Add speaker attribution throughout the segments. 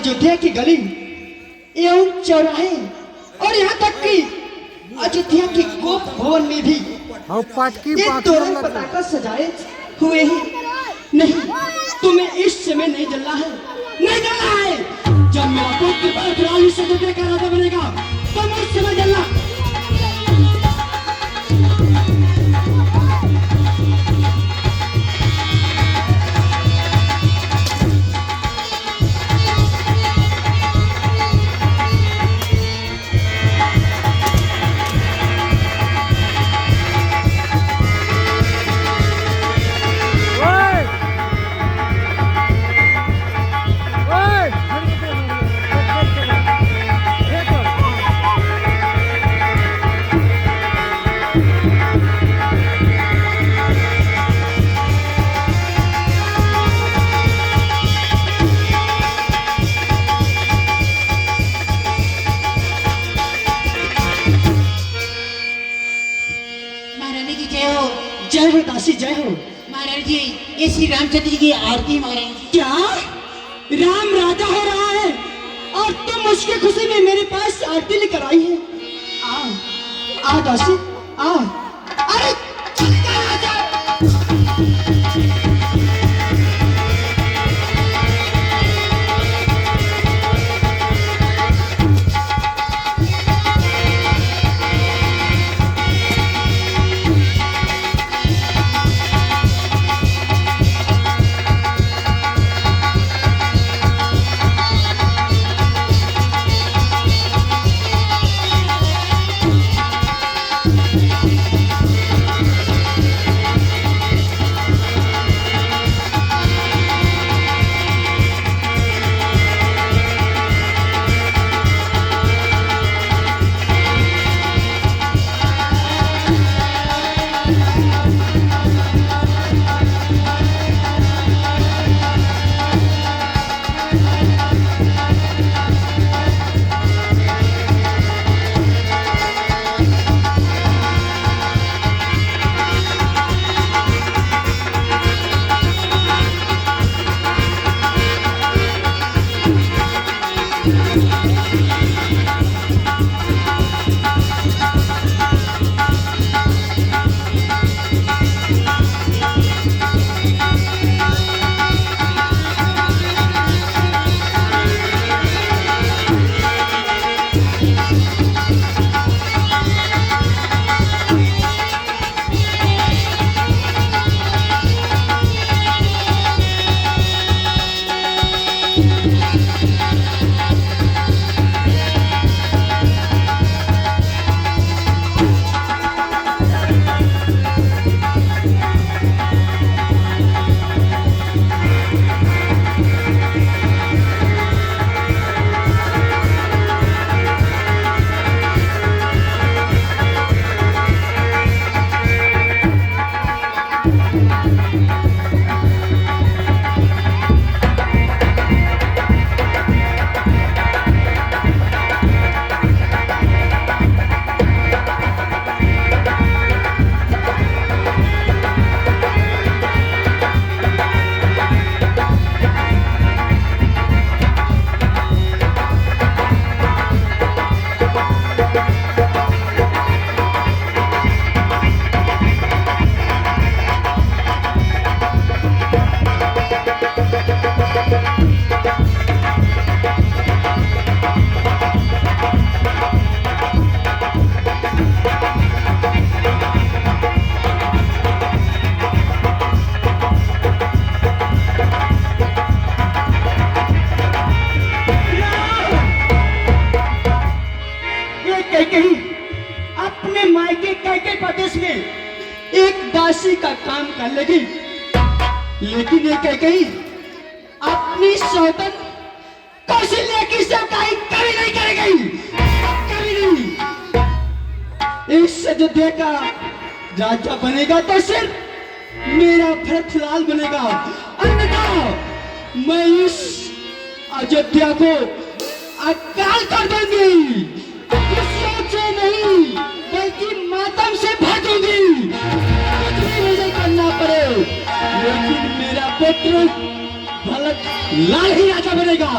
Speaker 1: अयोध्या की गली एवं चौराहे और यहाँ तक कि अयोध्या की गोप भवन में भी एक तोरण पताका सजाए हुए हैं। नहीं, तुम्हें इस समय नहीं जलना है, नहीं जलना है। जब मेरा पुत्र परशुराम से अयोध्या का राजा बनेगा तो मैं उस समय जलना। जय हो दासी, जय हो।
Speaker 2: महाराज जी, ये श्री रामचंद्र जी की आरती। महाराज जी,
Speaker 1: क्या राम राजा हो रहा है और तुम उसकी खुशी में मेरे पास आरती लेकर आई है? आ दासी आ। अरे राजा दासी का काम कर लेगी, लेकिन ये कही अपनी सौतन कौशल्या की सेवकाई कभी नहीं करेगी, कभी नहीं। इस अयोध्या का राजा बनेगा तो सिर्फ मेरा भरतलाल बनेगा, अन्यथा मैं इस अयोध्या को अकाल कर दूंगी। खुशियों से नहीं बल्कि मातम से भागूंगी, कुछ भी मुझे करना पड़े, लेकिन मेरा पुत्र भरत लाल ही राजा बनेगा।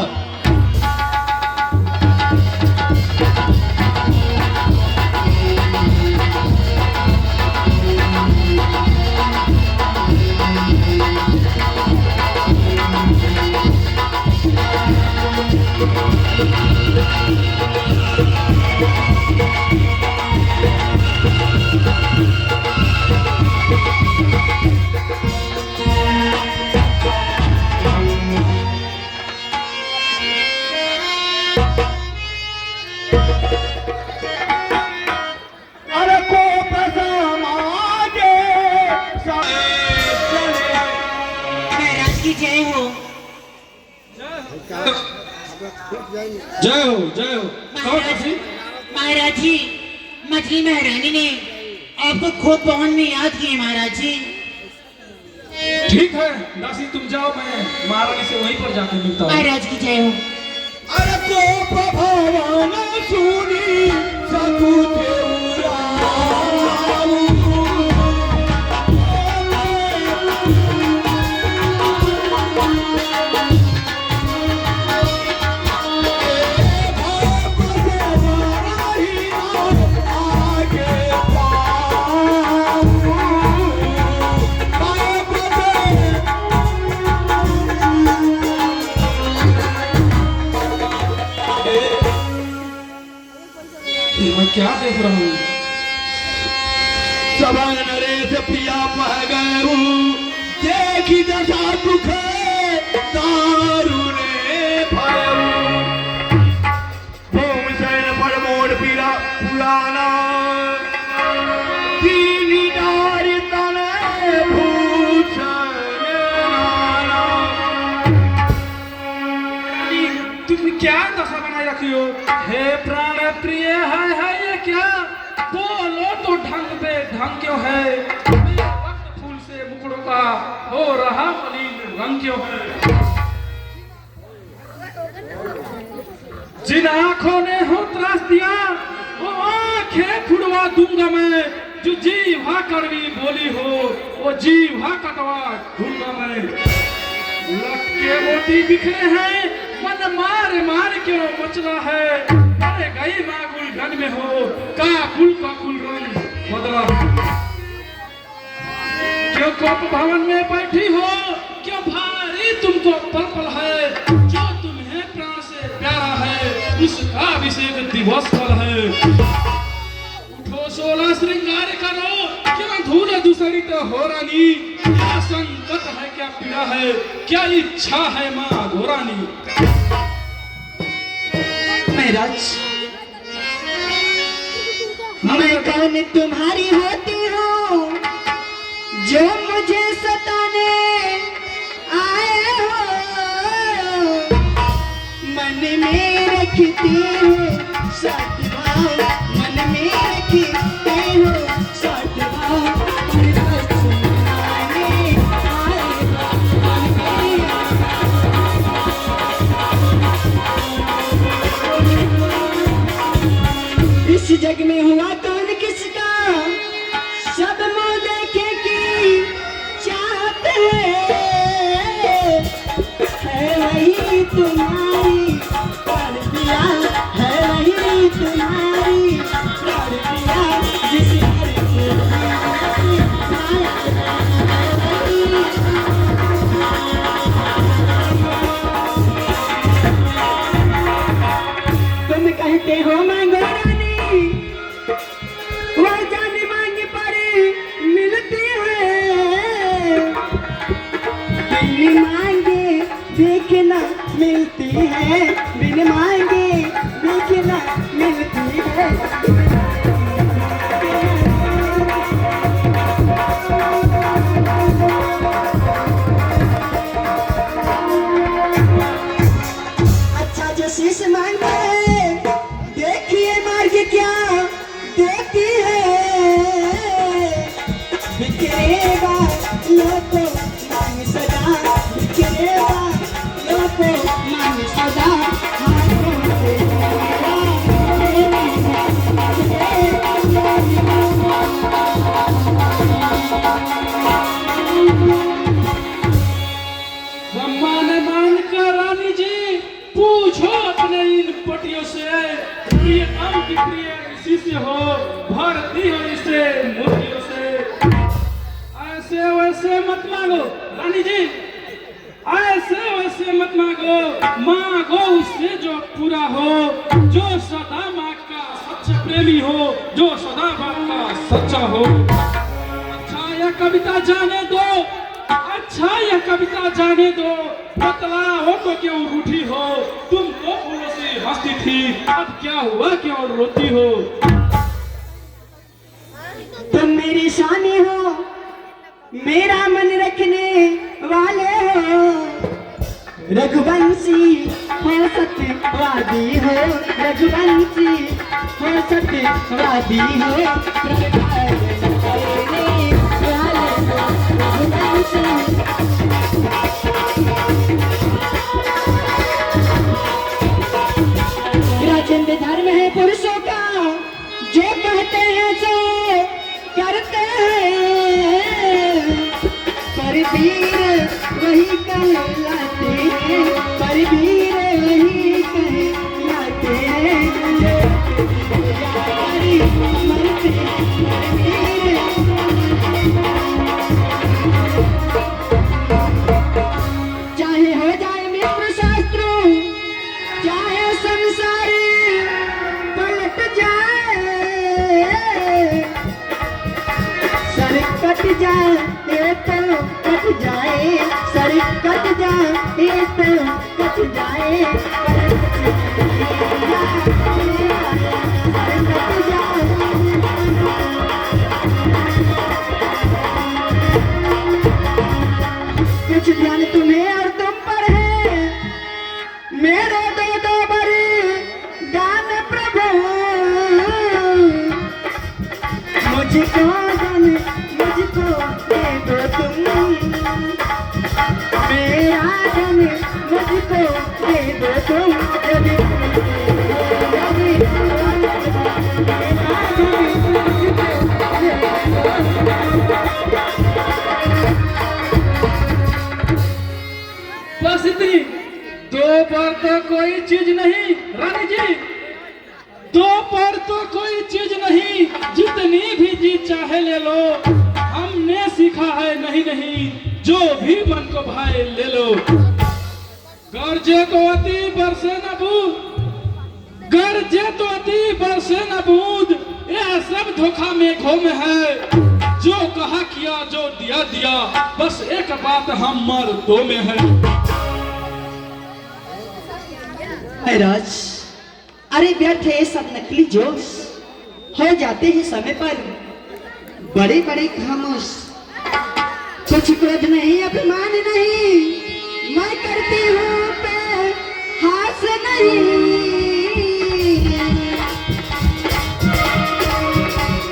Speaker 3: जय हो जय हो। कहो दासी।
Speaker 2: महाराज जी, मछली महारानी ने आपको खूब पवन में याद किए महाराज जी।
Speaker 3: ठीक है दासी, तुम जाओ, मैं महारानी से वहीं पर जाकर मिलता हूँ।
Speaker 2: महाराज की जय हो।
Speaker 1: अरे को भगवान सुनी सकुते
Speaker 3: मैं क्या देख रहा हूँ?
Speaker 1: सबा नरेश प्रिया पह गए हूँ देखी दशा दुख दारुणे भयऊ भूम सैन पर मोड़ पीरा पुराना दीनी नारी तने भूषण नाना।
Speaker 3: तुम क्या दशा बनाए रखी हो? हे प्राण प्रिय है ये क्या? बोलो तो ढंग पे, ढंग क्यों है? मेरा वक्त फूल से मुखड़ों का हो रहा मलिन रंग क्यों है? जिन आंखों ने हो त्रास दिया वो आंखें फुड़वा दूंगा मैं। जो जीवा कड़वी बोली हो वो जीवा कटवा दूंगा मैं। लटके मोती बिखरे हैं, मन मार मार क्यों मचला है? अरे गई मागुल घन में हो काकुल रंग बदला। क्यों कोप भवन में बैठी हो? क्यों भारी तुमको पल पल है? जो तुम्हें प्राण से प्यारा है उसका अभिषेक दिवस कल है। उठो 16 श्रृंगार करो, क्यों धूल दूसरी तो हो रानी। क्या संकट है, क्या पीड़ा है, क्या इच्छा है माँ घोरानी।
Speaker 1: महाराज मैं कौन तुम्हारी होती हूँ जो मुझे सताने आए हो? मन में रखती हूँ सद्भाव, मन में रखती हूँ सद्भाव। इस जग में हुआ कौन किसका सब मुँह देखे की चाहते है वही तुम्हारी कर दिया, है वही तुम्हारी कर दिया जिस घर के तुम कहते हो मांगो वो जाने मांगे पर मिलती है, बिन मांगे देखना मिलती है, बिन मांगे देखना मिलती है। अच्छा जो शीश मांगे देखिए मार्ग क्या देती है, बिखरेगा लोको मांग सदा, बिखरेगा लोको मांग सदा। हाथों से
Speaker 3: सम्मान मान कर रानी जी पूछो अपने इन पटियों से। प्रिय नाम की प्रिय इसी से हो, भरती हो इसे मोतियों से। ऐसे वैसे मत मांगो रानी जी, ऐसे वैसे मत मांगो, मांगो उससे जो पूरा हो, जो सदा माँ का सच्चा प्रेमी हो, जो सदा बाप का सच्चा हो। अच्छा यह कविता जाने दो, अच्छा यह कविता जाने दो, बतला हो तो क्यों रूठी हो? तुम तो फूलों से हंसती थी, अब क्या हुआ क्यों रोती हो?
Speaker 1: तुम मेरी शानी हो, मेरा मन रखने वाले हो, रघुवंशी हो सत्यवादी हो रघुवंशी, हो सत्यवादी हो राजेंद्र धर्म है पुरुषों का, जो कहते हैं सो करते हैं, पर वीर वही कहलाते हैं, पर वीर वही कहलाते हैं, यारी मरते वीर। चाहे हो जाए मित्र शत्रु, चाहे संसार पलट जाए, सर कट जाए तो कट जाए, सर कट जाए तो कट जाए, सर कट जाए। कुछ ध्यान तुम्हें और तुम पर है, मेरे दो बड़ी दान प्रभु, मुझको दान मुझको दे दो तुम, मेरा दान मुझको दे दो तुम, यदि
Speaker 3: बस इतनी, दो पर तो कोई चीज नहीं रानी जी, दो पर तो कोई चीज नहीं, जितनी भी जी चाहे ले लो, हमने सीखा है नहीं नहीं, जो भी मन को भाए ले लो। गर्जे तो अति बरसे न बूंद, गर्जे तो अति बरसे न बूंद, यह सब धोखा मेघों में है, जो कहा किया जो दिया दिया, बस एक बात हम मर्दों में है।
Speaker 1: महाराज, अरे व्यर्थ है सब नकली जोश, हो जाते हैं समय पर बड़े बड़े खामोश, कुछ क्रोध नहीं अभिमान नहीं, मैं करती हूँ पे हास नहीं,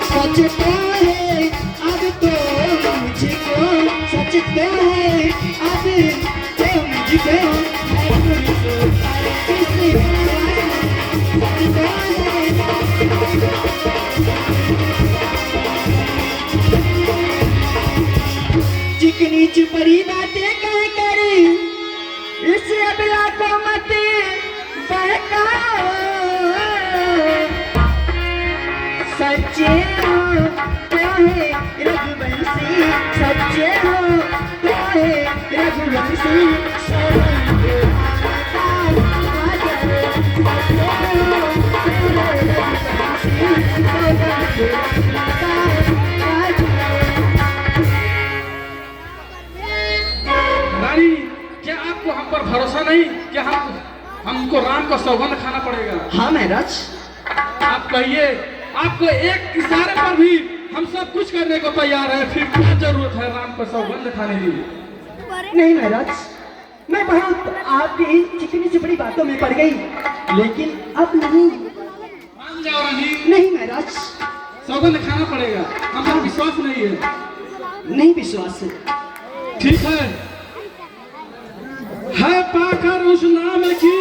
Speaker 1: सच तो है अब तो मुझको, सच तो है अब तो मुझको, चिकनी चुपड़ी बातें कह कर इस अबला को मत बहकाओ, सच्चे हो तो है रघुवंशी, सच्चे हो तो है रघुवंशी,
Speaker 3: रानी, क्या आपको हम पर भरोसा नहीं कि हमको राम का सौगंध खाना पड़ेगा?
Speaker 1: हाँ महाराज।
Speaker 3: आप कहिए, आपको एक इशारे पर भी हम सब कुछ करने को तैयार है, फिर क्या जरूरत है राम का सौगंध खाने की?
Speaker 1: नहीं महाराज, मैं बहुत आपकी चिकनी चिपड़ी बातों में पड़ गई, लेकिन अब नहीं।
Speaker 3: मान जाओ रानी।
Speaker 1: नहीं महाराज,
Speaker 3: सौगंध खाना पड़ेगा, हम पर विश्वास नहीं है।
Speaker 1: नहीं विश्वास है।
Speaker 3: ठीक है पाकर उस नाम की,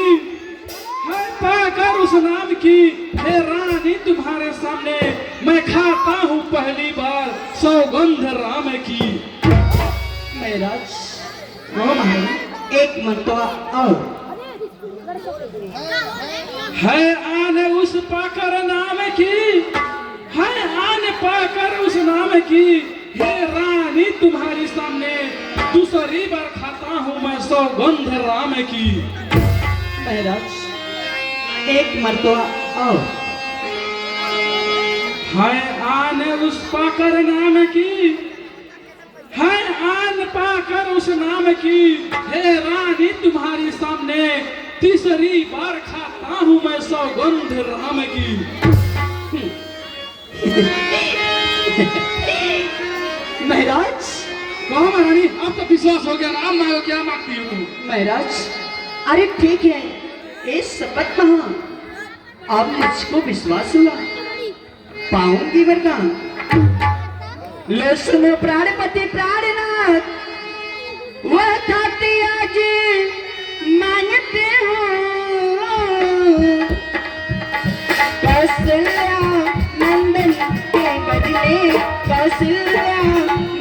Speaker 3: है पाकर उस नाम की, हे रानी तुम्हारे सामने मैं खाता हूँ पहली बार सौगंध राम की।
Speaker 1: महाराज, एक मरतबा और
Speaker 3: है आन उस पाकर नाम की, है आन पाकर उस नाम की, हे रानी तुम्हारे सामने दूसरी बार खाता हूँ मैं सौगंध राम की।
Speaker 1: महाराज, एक मरतबा और
Speaker 3: है आन उस पाकर नाम की, है आन पाकर उस नाम की, हे रानी तुम्हारी सामने तीसरी बार खाता हूँ मैं सौगंध राम की।
Speaker 1: महाराज,
Speaker 3: कहो महारानी, अब तो विश्वास हो गया ना, अब मांगो क्या मांगती हो तुम?
Speaker 1: महाराज, अरे ठीक है, ये शपथ कहा अब मुझको विश्वास हुआ पाऊंगी वरदान। लो सुनो प्राणपति प्राणनाथ वह खाती आज मांगते हो कौशल्या नंदन के बदले कौशल्या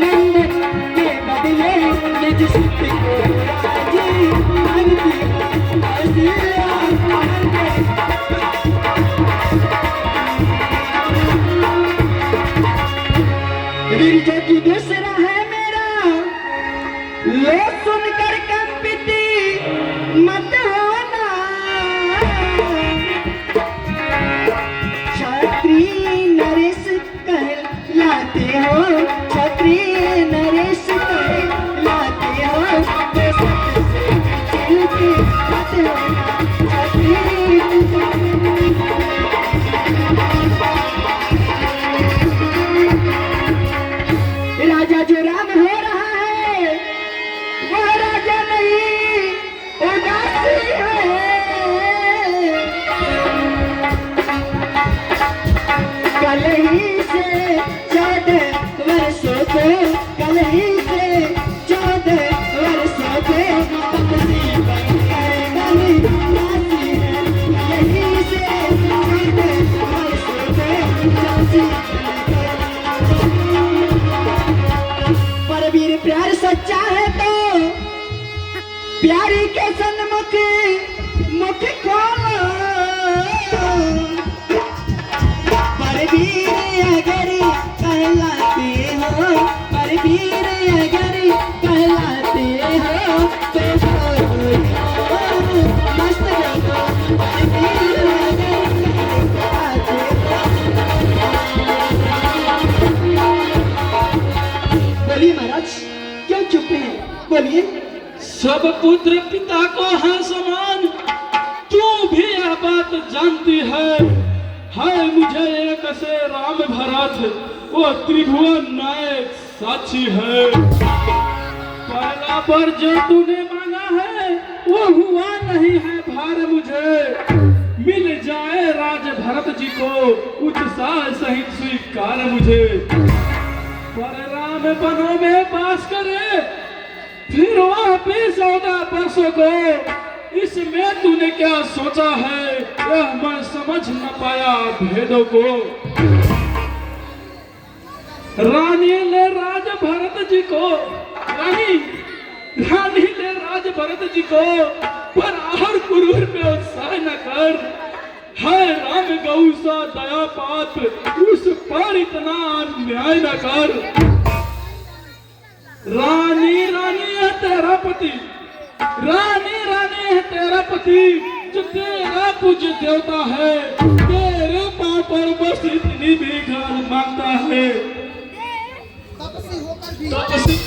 Speaker 1: नंदन के बदले निज सुख को आज मांगती हो कौशल्या नंदन। जो की दूसरा है मेरा लो सुनकर कंपित मत होना क्षत्रिय नरेश कहलाते हो क्षत्रिय नरेश कहलाते हो तो सबसे दिल की बात होना क्षत्रिय। राजा जो राम हो रहा है वह राजा नहीं उदासी है। कल ही से 14 वर्षों को कल ही से 14 वर्षों को तपसी बनकर बनी दासी है। कल ही से 14 वर्षों को दासी वीर प्यार सच्चा है तो प्यारी के सन्मुख मुख खोलो पर वीर अगर कहलाते हो पर वीर अगर कहलाते हो तो मस्त पर वीर अगर कहलाते बोलिए महाराज क्यों चुप हैं बोलिए।
Speaker 3: सब पुत्र पिता को है समान तू भी यह बात जानती है मुझे एक से राम भरत वो त्रिभुवन नायक साक्षी है। पहला वर जो तूने मांगा है वो हुआ नहीं है भार मुझे मिल जाए राज भरत जी को उत्साह सहित स्वीकार मुझे। पर राम बनों में पास करे फिर वहाँ पे 14 वर्षों को इसमें तूने क्या सोचा है यह मैं समझ न पाया भेदों को। रानी ले राज भरत जी को रानी ले राज भरत जी को पर आहर कुरूर पे उत्साह न कर है राम गौ सा दया पात उस पर इतना अन्याय न कर। रानी रानी है तेरा पति रानी रानी है तेरा पति जो तेरा पूज्य देवता है तेरे पांव पर बस इतनी भी गाल मांगता है। तपस्वी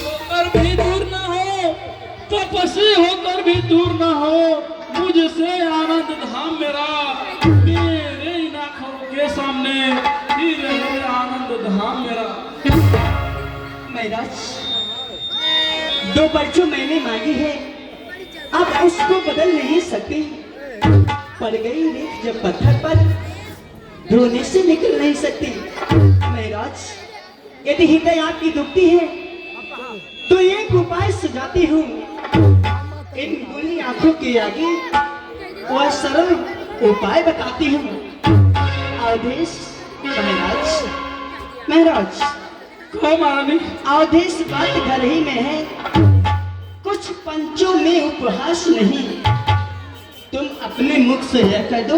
Speaker 3: होकर भी दूर न हो तपस्वी होकर भी दूर न हो मुझसे आनंद धाम मेरा तेरे इन आँखों के सामने फिर है आनंद धाम मेरा।
Speaker 1: महाराज 2 बच्चों मैंने मांगी है अब उसको बदल नहीं सकती। पड़ गई रेख जब पत्थर पर धोने से निकल नहीं सकती। महाराज यदि हृदय आपकी दुखती है तो एक उपाय सुझाती हूँ। इन बुरी आंखों के आगे वह सरल उपाय बताती हूँ। आदेश महाराज महाराज
Speaker 3: कहो महारानी।
Speaker 1: आदेश बात घर ही में है कुछ पंचों में उपहास नहीं। तुम अपने मुख से यह कह दो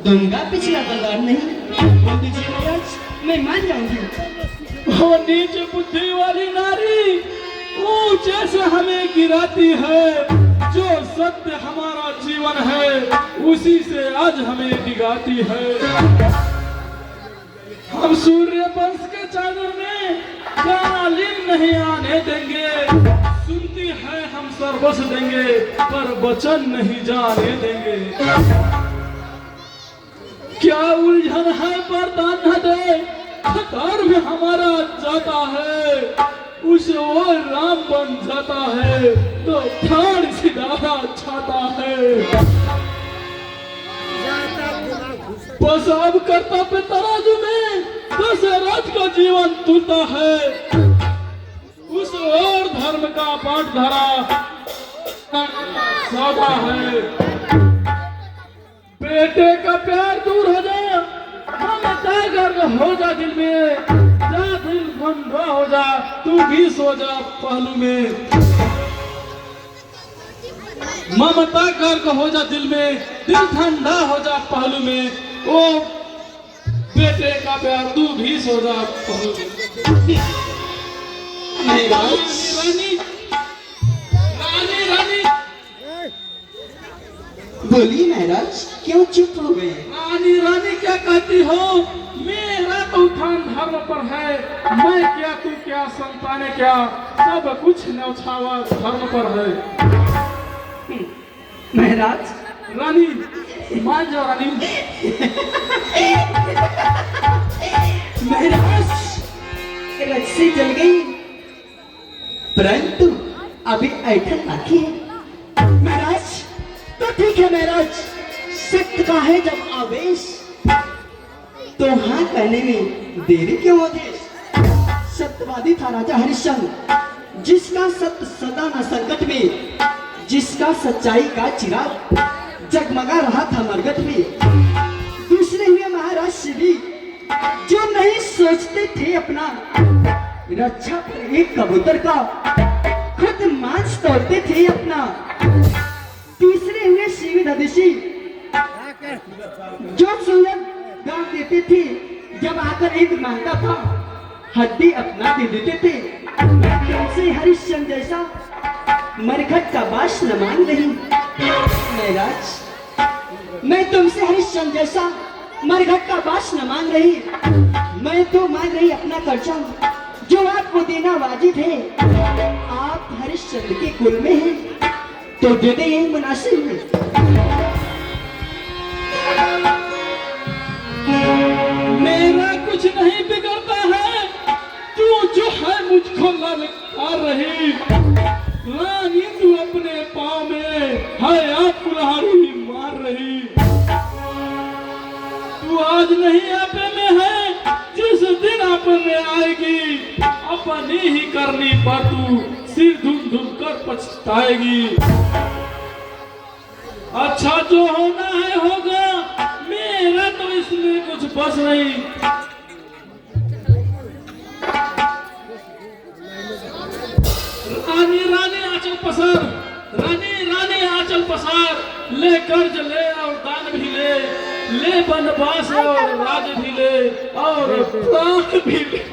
Speaker 1: दूंगा पिछला बलवान नहीं। बोल दीजिए महाराज मैं मान जाऊंगी।
Speaker 3: वो नीच बुद्धि वाली नारी ऊंचे से हमें गिराती है जो सत्य हमारा जीवन है उसी से आज हमें डिगाती है। हम सूर्य वंश के चादर में कालीन नहीं आने देंगे सुनती है हम सर्वस्व देंगे पर वचन नहीं जाने देंगे। क्या उलझन है वरदान न दे खतर में हमारा जाता है उस वो राम बन जाता है तो प्राण सिधारा छाता है। बस अब कर्तव्य तराजू में दशरथ का जीवन तुलता है, उस और धर्म का बंटवारा सौदा है। बेटे का प्यार दूर हो जा, ममता गर्व हो जा दिल में, जा दिल ठंडा हो जा, तू भी सो जा पहलू में। ममता गर्व हो जा दिल में, दिल ठंडा हो जा पहलू में, ओ बेटे का प्यार तू भी सो जा पहलू में। रानी रानी रानी
Speaker 1: बोलिए महाराज, क्यों चुप हो गए?
Speaker 3: रानी रानी क्या कहती हो? मेरा तो उठान धर्म पर है, मैं क्या तू क्या संताने क्या, सब कुछ न्यौछावर धर्म पर है।
Speaker 1: महाराज
Speaker 3: रानी मान जाओ रानी।
Speaker 1: महाराज रस्सी जल गई, परंतु अभी ऐठन बाकी है। महाराज तो ठीक है महाराज, सत्य का है जब आवेश, तो हाँ कहने में देरी क्यों होती? सत्यवादी था राजा हरिश्चंद्र, जिसका सत्य सदा न संकट में, जिसका सच्चाई का चिराग जगमगा रहा था मरगट में। दूसरे हुए महाराज शिवी, जो नहीं सोचते थे अपना रक्षा पर एक कबूतर का, खुद मांस तोड़ते थे अपना। तीसरे हुए शिवी धनुषी, जो सूरज दान देते थे, जब आकर एक मांगता था हड्डी अपना दे देते थे। तुमसे हरिश्चंद्र जैसा मरघट का बाश न मांग रही महाराज, मैं तुमसे हरिश्चंद्र जैसा मरघट का बाश न मांग रही, मैं तो मांग रही अपना कर्जा, जो आपको देना वाजिब है। आप हरिश्चंद्र के कुल में हैं, तो दे दे, यही मुनासिब है।
Speaker 3: मेरा कुछ नहीं बिगड़ता है, तू जो है मुझको ललकार रही। रानी तू अपने पाँव में है आप कुल्हाड़ी मार रही। तू आज नहीं आपे में है, जिस दिन आप में आएगी, अपनी ही करनी पर तू सिर धुम धुम कर पछताएगी। अच्छा जो होना है होगा, मेरा तो इसमें कुछ बस नहीं। रानी रानी आंचल पसार, रानी रानी आंचल पसार, ले कर्ज ले और दान भी ले, ले बनवास और राज भी ले और प्राण भी ले।